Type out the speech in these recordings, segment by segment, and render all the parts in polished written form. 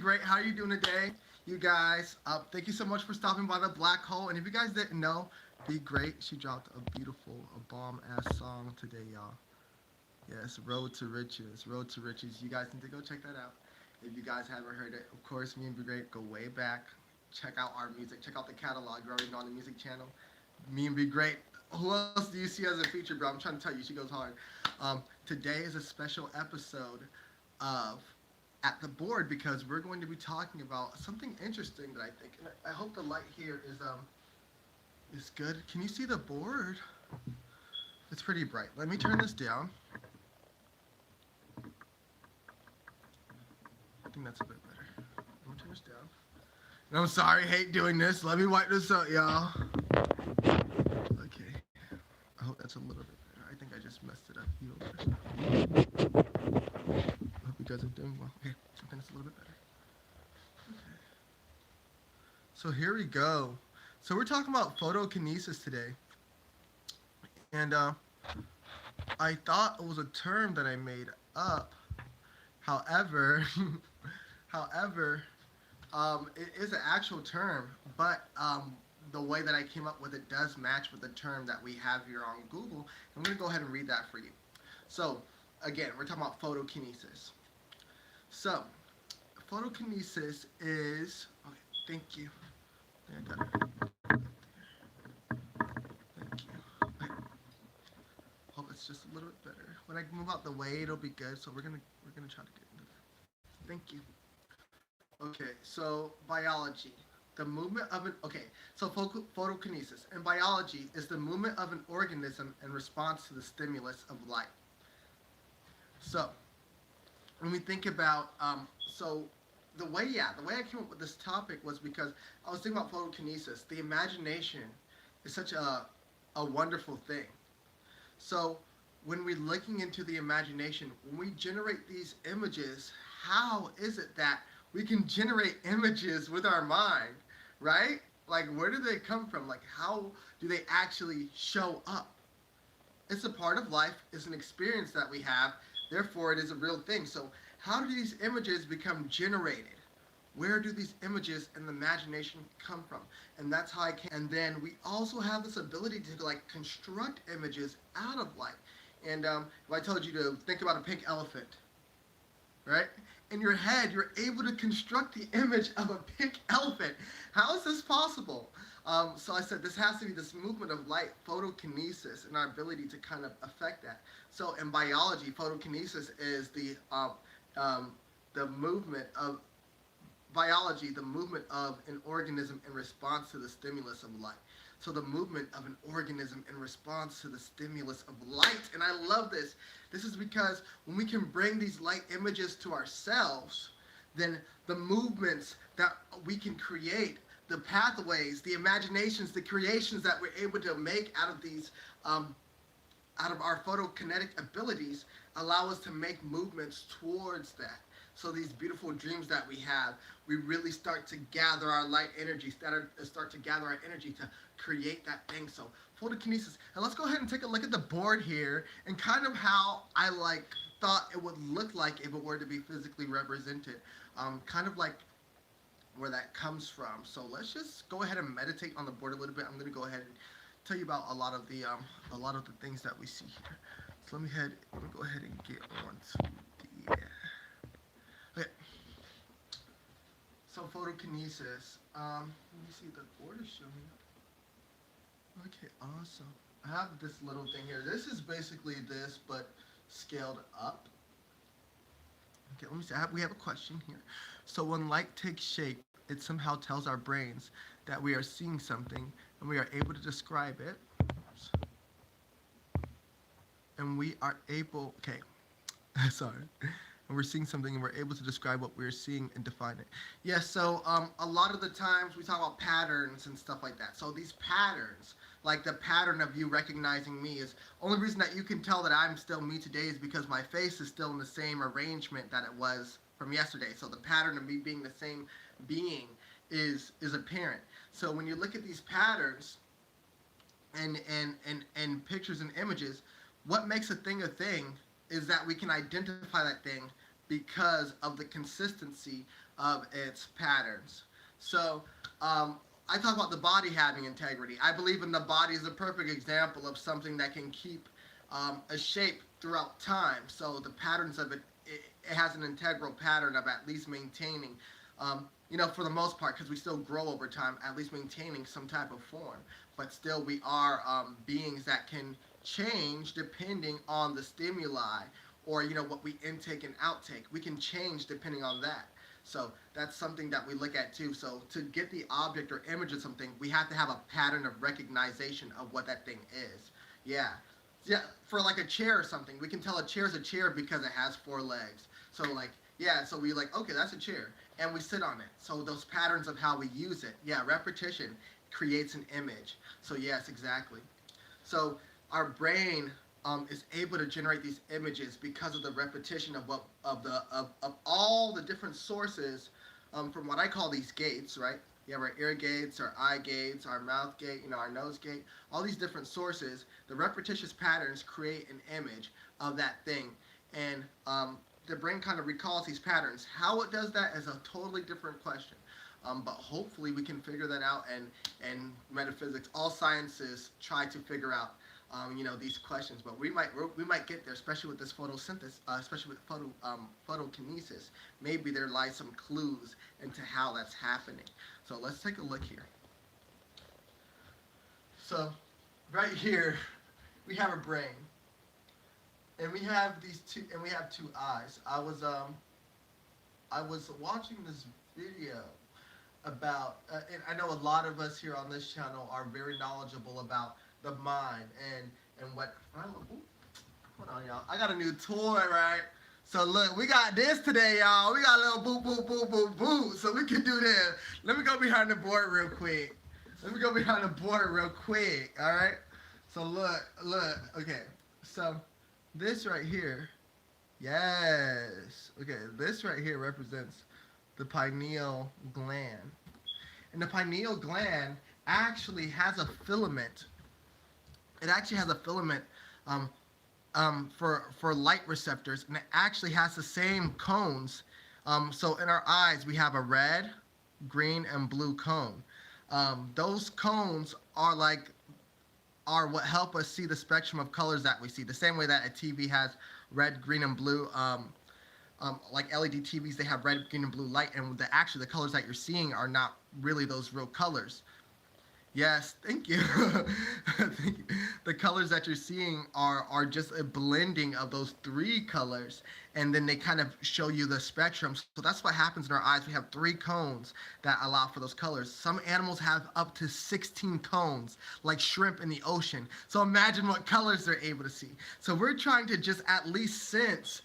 great. How are you doing today, you guys? Thank you so much for stopping by the Black Hole. And if you guys didn't know, Be Great, she dropped a beautiful, bomb-ass song today, y'all. Yes, Road to Riches. Road to Riches. You guys need to go check that out. If you guys haven't heard it, of course, me and Be Great go way back. Check out our music. Check out the catalog. You already know on the music channel. Me and Be Great. Who else do you see as a feature, bro? I'm trying to tell you, she goes hard. Today is a special episode of At the Board because we're going to be talking about something interesting that I think. And I hope the light here is good. Can you see the board? It's pretty bright. Let me turn this down. I think that's a bit better. Let me turn this down. And I'm sorry, hate doing this. Let me wipe this out, y'all. Okay. I hope that's a little bit better. I think I just messed it up even worse. I hope you guys are doing well. Okay, I think it's a little bit better. Okay. So here we go. So we're talking about photokinesis today. And I thought it was a term that I made up. However, it is an actual term, but the way that I came up with it does match with the term that we have here on Google. I'm going to go ahead and read that for you. So, again, we're talking about photokinesis. So, photokinesis is... Okay, thank you. I got it. Thank you. Okay. Hope it's just a little bit better. When I move out the way, it'll be good. So we're gonna try to get into that. Thank you. Okay, so biology. The movement of an... Okay, so photokinesis. In biology is the movement of an organism in response to the stimulus of light. So, when we think about... the way I came up with this topic was because I was thinking about photokinesis. The imagination is such a wonderful thing. So, when we're looking into the imagination, when we generate these images, how is it that we can generate images with our mind, right? Like, where do they come from? Like, how do they actually show up? It's a part of life. It's an experience that we have. Therefore, it is a real thing. So, how do these images become generated? Where do these images and the imagination come from? And that's how I can. And then we also have this ability to like construct images out of light. And if I told you to think about a pink elephant, right? In your head, you're able to construct the image of a pink elephant. How is this possible? So I said this has to be this movement of light, photokinesis, and our ability to kind of affect that. So in biology, photokinesis is the movement of biology, the movement of an organism in response to the stimulus of light. So the movement of an organism in response to the stimulus of light. And I love this. This is because when we can bring these light images to ourselves, then the movements that we can create, the pathways, the imaginations, the creations that we're able to make out of these, out of our photokinetic abilities, allow us to make movements towards that. So these beautiful dreams that we have, we really start to gather our light energy, start to gather our energy to create that thing. So photokinesis. And let's go ahead and take a look at the board here and kind of how I thought it would look like if it were to be physically represented. Kind of like where that comes from. So let's just go ahead and meditate on the board a little bit. I'm going to go ahead and tell you about a lot of the things that we see here. So let me go ahead and get on to the... Okay. So photokinesis. Let me see, the board is showing up. Okay, awesome. I have this little thing here. This is basically this, but scaled up. Okay, let me see. We have a question here. So when light takes shape, it somehow tells our brains that we are seeing something, and we are able to describe it. Oops. And we are able... Okay. Sorry. And we're seeing something and we're able to describe what we're seeing and define it. Yes, so a lot of the times we talk about patterns and stuff like that. So these patterns, like the pattern of you recognizing me, is only reason that you can tell that I'm still me today is because my face is still in the same arrangement that it was from yesterday. So the pattern of me being the same being is apparent. So when you look at these patterns and pictures and images, what makes a thing is that we can identify that thing because of the consistency of its patterns. So I talk about the body having integrity. I believe in the body is a perfect example of something that can keep a shape throughout time. So the patterns of it has an integral pattern of at least maintaining, for the most part, because we still grow over time, at least maintaining some type of form. But still, we are beings that can change depending on the stimuli or what we intake and outtake. We can change depending on that. So that's something that we look at too. So to get the object or image of something, we have to have a pattern of recognition of what that thing is. Yeah. Yeah, for like a chair or something, we can tell a chair is a chair because it has 4 legs. So like, yeah, so we like, okay, that's a chair. And we sit on it. So those patterns of how we use it, yeah, repetition creates an image. So yes, exactly. So our brain is able to generate these images because of the repetition of all the different sources from what I call these gates, right? You have our ear gates, our eye gates, our mouth gate, our nose gate, all these different sources. The repetitious patterns create an image of that thing. And the brain kind of recalls these patterns. How it does that is a totally different question. But hopefully we can figure that out, and metaphysics, all sciences try to figure out these questions, but we might get there, especially with this photosynthesis, especially with photokinesis. Maybe there lies some clues into how that's happening. So let's take a look here. So right here we have a brain, and we have two eyes. I was watching this video about, and I know a lot of us here on this channel are very knowledgeable about the mind and what. Hold on, y'all. I got a new toy, right? So look, we got this today, y'all. We got a little boo boo boo boo boo. So we can do this. Let me go behind the board real quick. All right. So look. Okay. So this right here, yes. Okay, this right here represents the pineal gland, and the pineal gland actually has a filament. It actually has a filament for light receptors, and it actually has the same cones. So in our eyes, we have a red, green, and blue cone. Those cones are what help us see the spectrum of colors that we see. The same way that a TV has red, green, and blue. Like LED TVs, they have red, green, and blue light, and the colors that you're seeing are not really those real colors. Yes, thank you. The colors that you're seeing are just a blending of those 3 colors, and then they kind of show you the spectrum. So that's what happens in our eyes. We have 3 cones that allow for those colors. Some animals have up to 16 cones, like shrimp in the ocean. So imagine what colors they're able to see. So we're trying to just at least sense,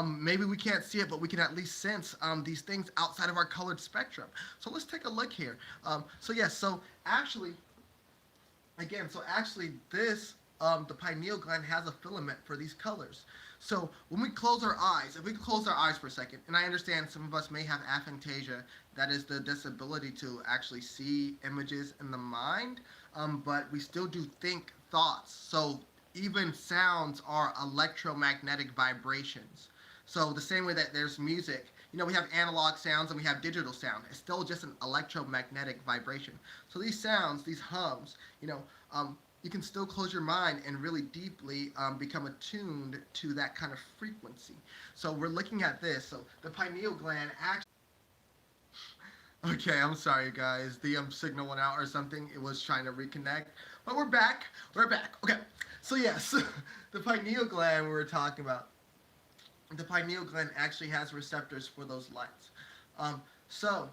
maybe we can't see it, but we can at least sense these things outside of our colored spectrum. So let's take a look here. This, the pineal gland has a filament for these colors. So when we close our eyes, if we close our eyes for a second, and I understand some of us may have aphantasia, that is the disability to actually see images in the mind, but we still do think thoughts. So even sounds are electromagnetic vibrations. So the same way that there's music, we have analog sounds and we have digital sound. It's still just an electromagnetic vibration. So these sounds, these hums, you can still close your mind and really deeply become attuned to that kind of frequency. So we're looking at this. So the pineal gland actually. Okay, I'm sorry guys. The signal went out or something. It was trying to reconnect. But we're back. Okay. So yes, the pineal gland we were talking about. The pineal gland actually has receptors for those lights. So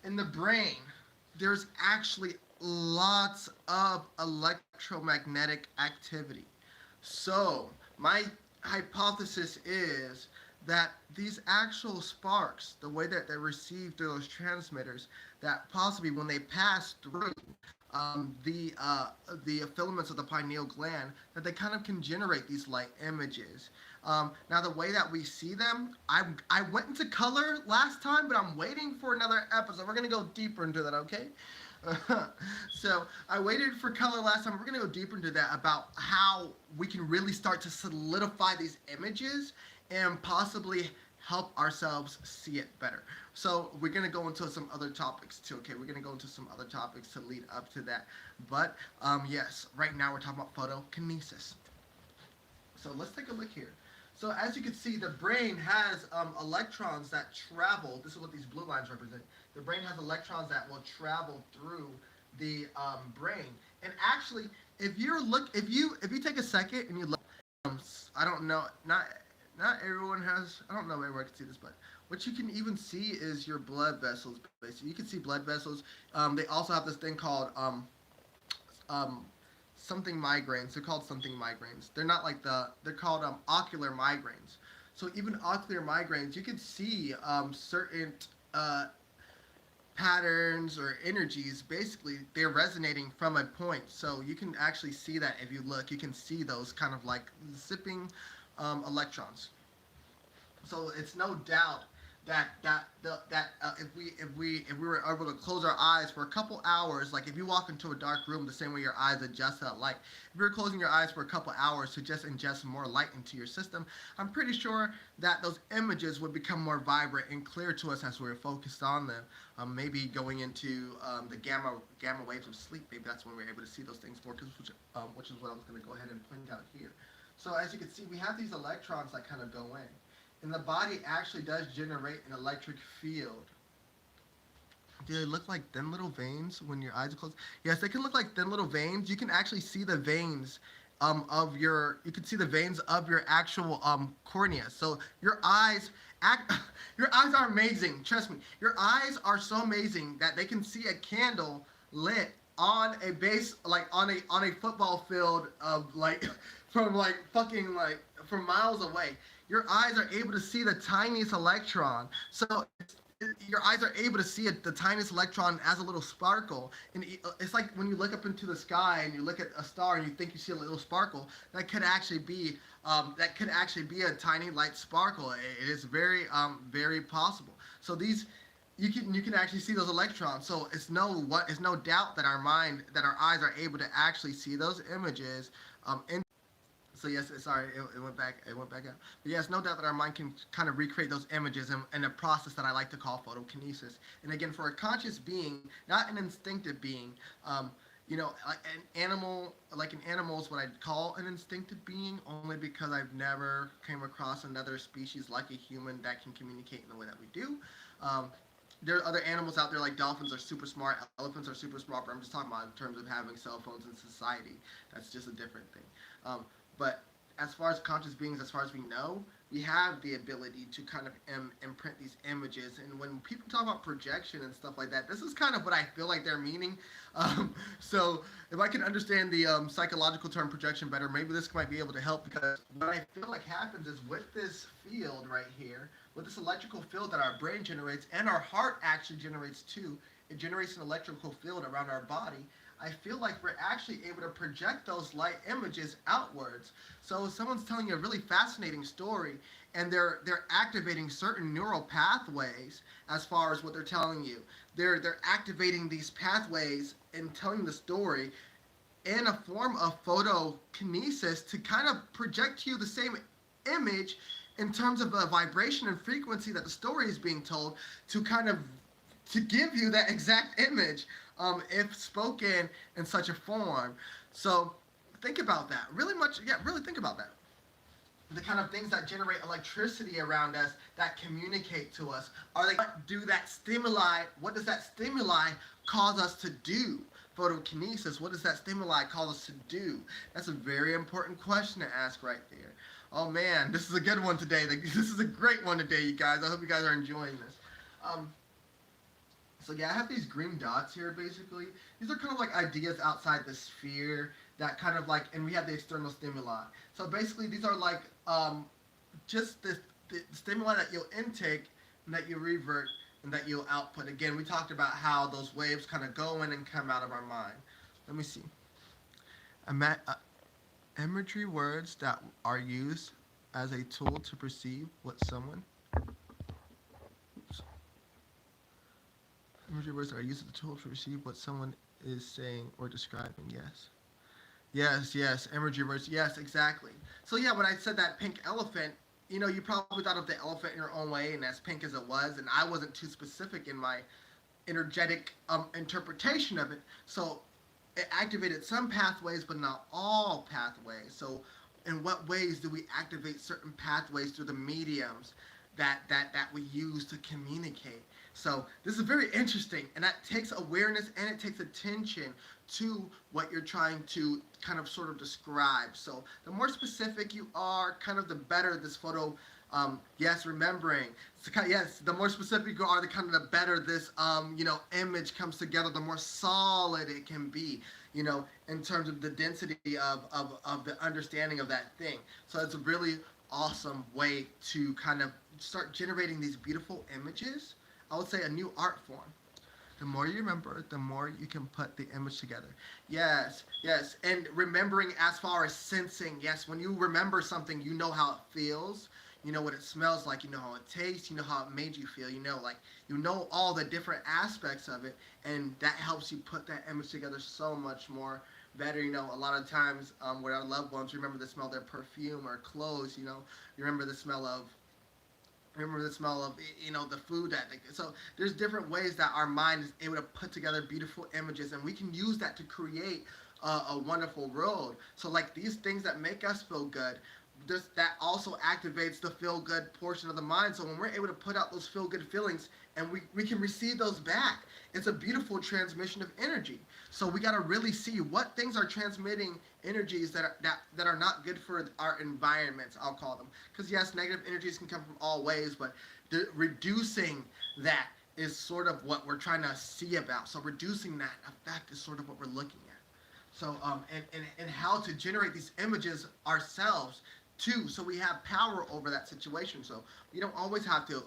in the brain, there's actually lots of electromagnetic activity. So my hypothesis is that these actual sparks, the way that they're received through those transmitters, that possibly when they pass through the filaments of the pineal gland, that they kind of can generate these light images. Now the way that we see them, I went into color last time, but I'm waiting for another episode. We're gonna go deeper into that, okay? So I waited for color last time. We're gonna go deeper into that about how we can really start to solidify these images and possibly help ourselves see it better. So we're gonna go into some other topics too. Okay, we're gonna go into some other topics to lead up to that. But yes, right now we're talking about photokinesis. So let's take a look here. So as you can see, the brain has electrons that travel. This is what these blue lines represent. The brain has electrons that will travel through the brain. And actually, if you take a second and you look, I don't know, not everyone has. I don't know if everyone can see this, but what you can even see is your blood vessels. Basically, you can see blood vessels. They also have this thing called um, something migraines. They're called something migraines. They're not like they're called ocular migraines. So even ocular migraines, you can see certain uh, patterns or energies. Basically, they're resonating from a point. So you can actually see that if you look, you can see those kind of like zipping electrons. So it's no doubt that if we were able to close our eyes for a couple hours, like if you walk into a dark room the same way your eyes adjust to that light, if you're closing your eyes for a couple hours to just ingest more light into your system, I'm pretty sure that those images would become more vibrant and clear to us as we're focused on them. Maybe going into the gamma waves of sleep, maybe that's when we're able to see those things more, which is what I was going to go ahead and point out here. So as you can see, we have these electrons that kind of go in. And the body actually does generate an electric field. Do they look like thin little veins when your eyes are closed? Yes, they can look like thin little veins. You can actually see the veins you can see the veins of your actual cornea. So your eyes your eyes are amazing. Trust me. Your eyes are so amazing that they can see a candle lit on a base, like on a football field of like from like fucking like from miles away. Your eyes are able to see the tiniest electron. So your eyes are able to see the tiniest electron as a little sparkle. And it's like when you look up into the sky and you look at a star and you think you see a little sparkle, that could actually be a tiny light sparkle. It is very possible. So these you can actually see those electrons. So it's no doubt that our eyes are able to actually see those images in. So yes, sorry, it went back. It went back out. But yes, no doubt that our mind can kind of recreate those images in a process that I like to call photokinesis. And again, for a conscious being, not an instinctive being, like an animal is what I'd call an instinctive being, only because I've never came across another species like a human that can communicate in the way that we do. There are other animals out there like dolphins are super smart, elephants are super smart, but I'm just talking about in terms of having cell phones in society. That's just a different thing. But as far as conscious beings, as far as we know, we have the ability to kind of imprint these images. And when people talk about projection and stuff like that, this is kind of what I feel like they're meaning. So if I can understand the psychological term projection better, maybe this might be able to help, because what I feel like happens is with this field right here, with this electrical field that our brain generates and our heart actually generates too, it generates an electrical field around our body. I feel like we're actually able to project those light images outwards. So if someone's telling you a really fascinating story and they're activating certain neural pathways as far as what they're telling you. They're activating these pathways and telling the story in a form of photokinesis to kind of project to you the same image in terms of the vibration and frequency that the story is being told, to give you that exact image, if spoken in such a form. So think about that. Really think about that. The kind of things that generate electricity around us, that communicate to us, what does that stimuli cause us to do? Photokinesis, what does that stimuli cause us to do? That's a very important question to ask right there. Oh man, this is a good one today. This is a great one today, you guys. I hope you guys are enjoying this. So yeah, I have these green dots here, basically. These are kind of like ideas outside the sphere that kind of like, and we have the external stimuli. So basically, these are like just the stimuli that you'll intake and that you revert and that you'll output. Again, we talked about how those waves kind of go in and come out of our mind. Let me see. Imagery words that are used as a tool to perceive what someone. Imagery words that are used as a tool to perceive what someone is saying or describing. Yes. Imagery words. Yes, exactly. So yeah, when I said that pink elephant, you probably thought of the elephant in your own way and as pink as it was, and I wasn't too specific in my energetic interpretation of it. So it activated some pathways, but not all pathways. So in what ways do we activate certain pathways through the mediums that we use to communicate? So this is very interesting, and that takes awareness and it takes attention to what you're trying to kind of sort of describe. So the more specific you are, kind of the better this photo. Yes, remembering. So, yes, the more specific you are, the kind of the better this image comes together. The more solid it can be, in terms of the density of the understanding of that thing. So it's a really awesome way to kind of start generating these beautiful images. I would say a new art form. The more you remember, the more you can put the image together. Yes, yes. And remembering as far as sensing. Yes, when you remember something, you know how it feels. You know what it smells like. You know how it tastes. You know how it made you feel. You know all the different aspects of it. And that helps you put that image together so much more better. A lot of times with our loved ones, remember the smell of their perfume or clothes. You remember the smell of the food that so there's different ways that our mind is able to put together beautiful images, and we can use that to create a wonderful world. So like these things that make us feel good, that also activates the feel good portion of the mind. So when we're able to put out those feel good feelings and we can receive those back, it's a beautiful transmission of energy. So we got to really see what things are transmitting energies that are not good for our environments, I'll call them. Because yes, negative energies can come from all ways, but reducing that is sort of what we're trying to see about. So reducing that effect is sort of what we're looking at. So and how to generate these images ourselves too, so we have power over that situation. So we don't always have to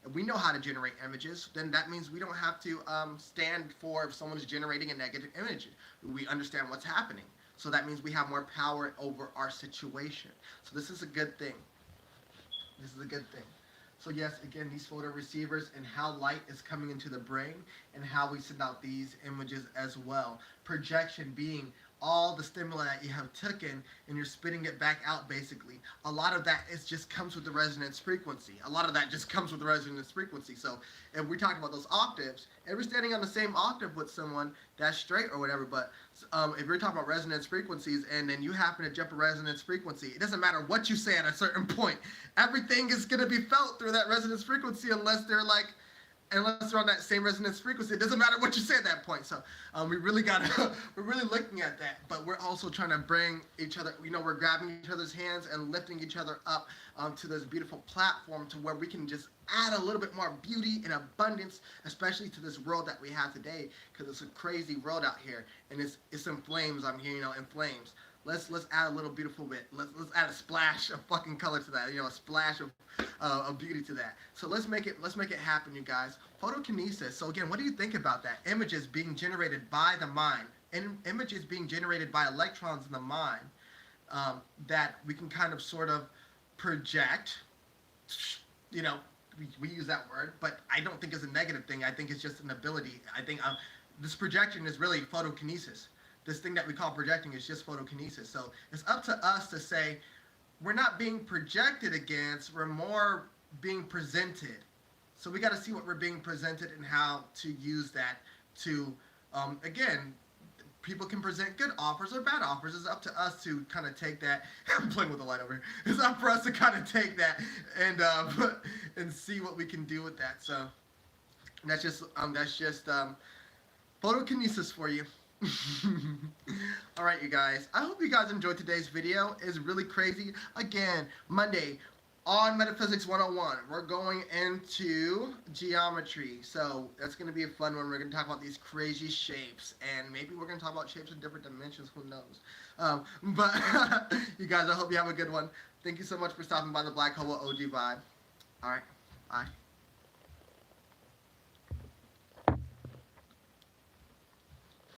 if we know how to generate images, then that means we don't have to stand for if someone is generating a negative image. We understand what's happening. So that means we have more power over our situation. So this is a good thing. This is a good thing. So yes, again, these photo receivers and how light is coming into the brain and how we send out these images as well. Projection being all the stimuli that you have taken and you're spitting it back out basically. A lot of that just comes with the resonance frequency. So if we talk about those octaves, if you're standing on the same octave with someone, that's straight or whatever, but if you're talking about resonance frequencies and then you happen to jump a resonance frequency, it doesn't matter what you say at a certain point. Everything is going to be felt through that resonance frequency unless they're on that same resonance frequency. It doesn't matter what you say at that point. So we're really looking at that, but we're also trying to bring each other, we're grabbing each other's hands and lifting each other up to this beautiful platform to where we can just add a little bit more beauty and abundance, especially to this world that we have today, because it's a crazy world out here, and it's in flames. I'm here, in flames. Let's add a little beautiful bit. Let's add a splash of fucking color to that. A splash of beauty to that. So let's make it happen, you guys. Photokinesis. So again, what do you think about that? Images being generated by the mind, and images being generated by electrons in the mind that we can kind of sort of project. We use that word, but I don't think it's a negative thing. I think it's just an ability. I think this projection is really photokinesis. This thing that we call projecting is just photokinesis. So it's up to us to say, we're not being projected against, we're more being presented. So we got to see what we're being presented and how to use that to, again, people can present good offers or bad offers. It's up to us to kind of take that. I'm playing with the light over here. It's up for us to kind of take that and see what we can do with that. So that's just photokinesis for you. Alright, you guys, I hope you guys enjoyed today's video. It's really crazy. Again, Monday on Metaphysics 101, we're going into geometry. So that's going to be a fun one. We're going to talk about these crazy shapes, and maybe we're going to talk about shapes in different dimensions. Who knows? But you guys, I hope you have a good one. Thank you so much for stopping by the Black Hole OG Vibe. Alright, bye.